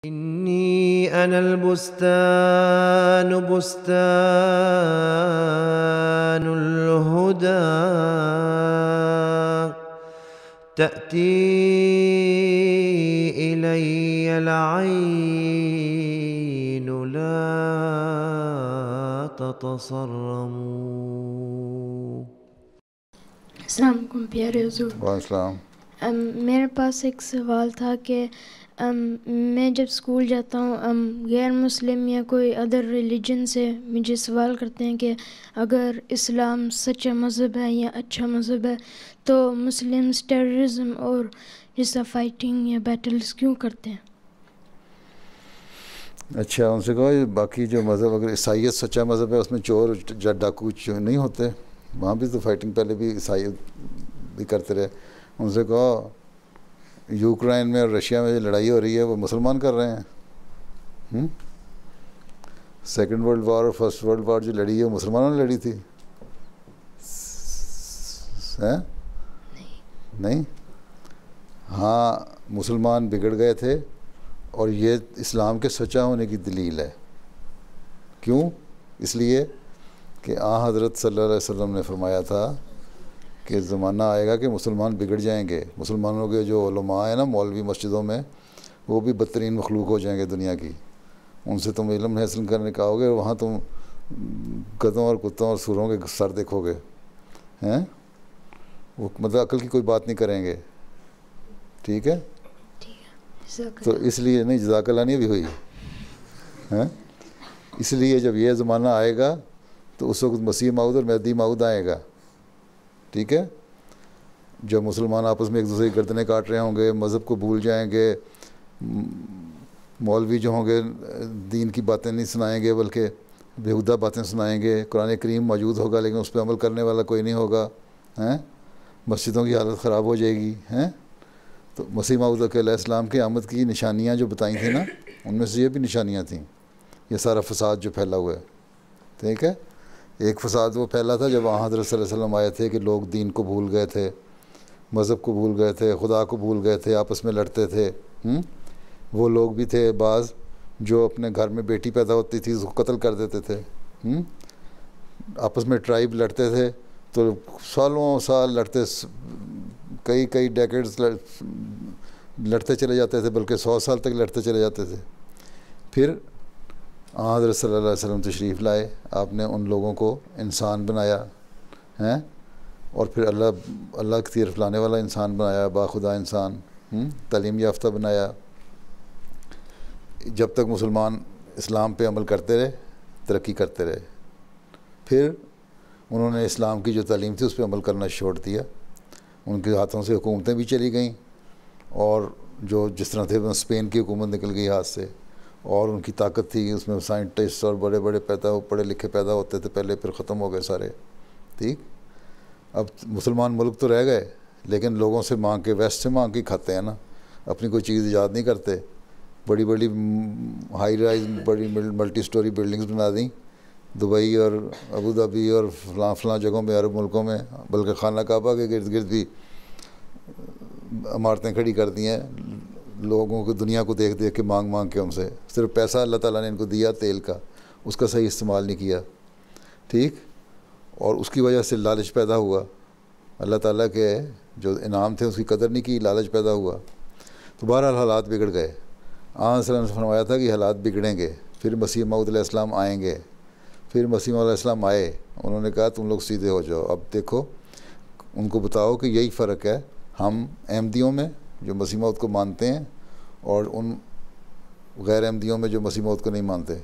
إني أنا البستان بستان الهدى تأتي إلي العين لا تتصرموا. السلام علیکم پیارے حضور. وعلیکم السلام. میرے پاس ایک سوال تھا کہ میں جب اسکول جاتا ہوں غیر مسلم یا کوئی ادر ریلیجن سے مجھے سوال کرتے ہیں کہ اگر اسلام سچا مذہب ہے یا اچھا مذہب ہے تو مسلمس ٹیررزم اور جیسا فائٹنگ یا بیٹلز کیوں کرتے ہیں؟ اچھا ان سے کہو باقی جو مذہب اگر عیسائیت سچا مذہب ہے اس میں چور ڈاکو نہیں ہوتے، وہاں بھی تو فائٹنگ پہلے بھی عیسائیت بھی کرتے رہے. ان سے کہو یوکرائن میں اور رشیا میں جو لڑائی ہو رہی ہے وہ مسلمان کر رہے ہیں. سیکنڈ ورلڈ وار اور فرسٹ ورلڈ وار جو لڑی ہے وہ مسلمانوں نے لڑی تھی نہیں؟ ہاں مسلمان بگڑ گئے تھے اور یہ اسلام کے سچا ہونے کی دلیل ہے. کیوں؟ اس لیے کہ حضرت صلی اللہ علیہ وسلم نے فرمایا تھا کہ زمانہ آئے گا کہ مسلمان بگڑ جائیں گے. مسلمانوں کے جو علماء ہیں نا مولوی مسجدوں میں وہ بھی بدترین مخلوق ہو جائیں گے دنیا کی. ان سے تم علم حاصل کرنے کا آؤ گے وہاں تم گدھوں اور کتوں اور سوروں کے سر دیکھو گے ہیں، وہ مطلب عقل کی کوئی بات نہیں کریں گے. ٹھیک ہے، تو اس لیے نہیں جزاک اللہ نہیں بھی ہوئی ہیں. اس لیے جب یہ زمانہ آئے گا تو اس وقت مسیح موعود اور مہدی موعود آئے گا. ٹھیک ہے، جب مسلمان آپس میں ایک دوسرے کی گردنیں کاٹ رہے ہوں گے، مذہب کو بھول جائیں گے، مولوی جو ہوں گے دین کی باتیں نہیں سنائیں گے بلکہ بیہودہ باتیں سنائیں گے. قرآن کریم موجود ہوگا لیکن اس پہ عمل کرنے والا کوئی نہیں ہوگا ہیں. مسجدوں کی حالت خراب ہو جائے گی ہیں. تو مسیح موعود علیہ السلام کی آمد کی نشانیاں جو بتائی تھیں نا ان میں سے یہ بھی نشانیاں تھیں. یہ سارا فساد جو پھیلا ہوا ہے، ٹھیک ہے. ایک فساد وہ پھیلا تھا جب حضرت صلی اللہ علیہ وسلم آئے تھے کہ لوگ دین کو بھول گئے تھے، مذہب کو بھول گئے تھے، خدا کو بھول گئے تھے، آپس میں لڑتے تھے. وہ لوگ بھی تھے بعض جو اپنے گھر میں بیٹی پیدا ہوتی تھی اس کو قتل کر دیتے تھے. آپس میں ٹرائب لڑتے تھے تو سالوں سال لڑتے، کئی ڈیکیڈز لڑتے چلے جاتے تھے، بلکہ 100 سال تک لڑتے چلے جاتے تھے. پھر حضرت صلی اللہ علیہ وسلم تشریف لائے، آپ نے ان لوگوں کو انسان بنایا ہیں اور پھر اللہ کی طرف لانے والا انسان بنایا، باخدا انسان، تعلیم یافتہ بنایا. جب تک مسلمان اسلام پہ عمل کرتے رہے ترقی کرتے رہے. پھر انہوں نے اسلام کی جو تعلیم تھی اس پہ عمل کرنا چھوڑ دیا. ان کے ہاتھوں سے حکومتیں بھی چلی گئیں اور جو جس طرح تھے اسپین کی حکومت نکل گئی ہاتھ سے، اور ان کی طاقت تھی اس میں سائنٹسٹ اور بڑے بڑے پڑھے لکھے پیدا ہوتے تھے پہلے، پھر ختم ہو گئے سارے. ٹھیک، اب مسلمان ملک تو رہ گئے لیکن لوگوں سے مانگ کے، ویسٹ سے مانگ کے کھاتے ہیں نا، اپنی کوئی چیز ایجاد نہیں کرتے. بڑی بڑی ہائی رائز بڑی ملٹی سٹوری بلڈنگز بنا دیں دبئی اور ابوظہبی اور فلاں جگہوں میں، عرب ملکوں میں، بلکہ خانہ کعبہ کے گرد گرد بھی عمارتیں کھڑی کر دی ہیں. لوگوں کو دنیا کو دیکھ دیکھ کے مانگ کے ہم سے، صرف پیسہ اللہ تعالیٰ نے ان کو دیا تیل کا، اس کا صحیح استعمال نہیں کیا. ٹھیک، اور اس کی وجہ سے لالچ پیدا ہوا. اللہ تعالیٰ کے جو انعام تھے اس کی قدر نہیں کی، لالچ پیدا ہوا. تو بہرحال حالات بگڑ گئے. صلی اللہ نے فرمایا تھا کہ حالات بگڑیں گے، پھر مسیح موعود علیہ السلام آئیں گے. پھر مسیح موعود علیہ السلام آئے، انہوں نے کہا تم لوگ سیدھے ہو جاؤ. اب دیکھو ان کو بتاؤ کہ یہی فرق ہے ہم احمدیوں میں جو مسیح موعود کو مانتے ہیں اور ان غیر احمدیوں میں جو مسیح موعود کو نہیں مانتے.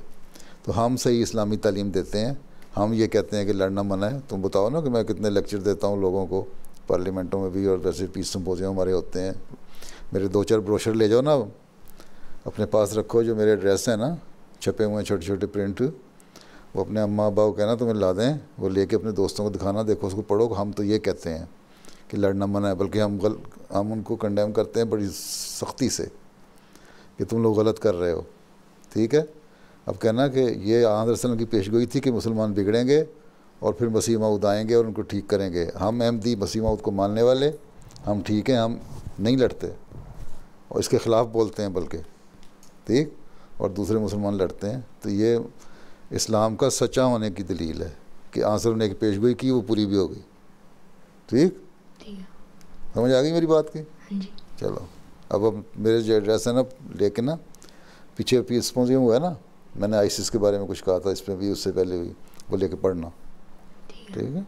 تو ہم صحیح اسلامی تعلیم دیتے ہیں. ہم یہ کہتے ہیں کہ لڑنا منع ہے. تم بتاؤ نا کہ میں کتنے لیکچر دیتا ہوں لوگوں کو پارلیمنٹوں میں بھی، اور ویسے پیس سمپوزیم ہمارے ہوتے ہیں. میرے 2-4 بروشر لے جاؤ نا، اپنے پاس رکھو، جو میرے ایڈریس ہیں نا چھپے ہوئے ہیں چھوٹے چھوٹے پرنٹ، وہ اپنے اماں ابا کو کہنا تمہیں لا دیں، وہ لے کے اپنے دوستوں کو دکھانا، دیکھو اس کو پڑھو. ہم تو یہ کہتے ہیں کہ لڑنا منع ہے، بلکہ ہم ان کو کنڈیم کرتے ہیں بڑی سختی سے کہ تم لوگ غلط کر رہے ہو. ٹھیک ہے، اب کہنا کہ یہ حضرت صلی اللہ علیہ وسلم کی پیشگوئی تھی کہ مسلمان بگڑیں گے اور پھر مسیح موعود آئیں گے اور ان کو ٹھیک کریں گے. ہم احمدی مسیح موعود کو ماننے والے ہم ٹھیک ہیں، ہم نہیں لڑتے اور اس کے خلاف بولتے ہیں بلکہ. ٹھیک, اور دوسرے مسلمان لڑتے ہیں, تو یہ اسلام کا سچا ہونے کی دلیل ہے کہ آنسر نے ایک پیشگوئی کی, وہ پوری بھی ہو گئی. ٹھیک, سمجھ آ گئی میری بات کی؟ چلو اب میرے جو ایڈریس ہے نا لے کے نا, پیچھے سمپوزیم ہوا ہے نا, میں نے آئسس کے بارے میں کچھ کہا تھا اس میں بھی, اس سے پہلے بھی, وہ لے کے پڑھنا. ٹھیک ہے.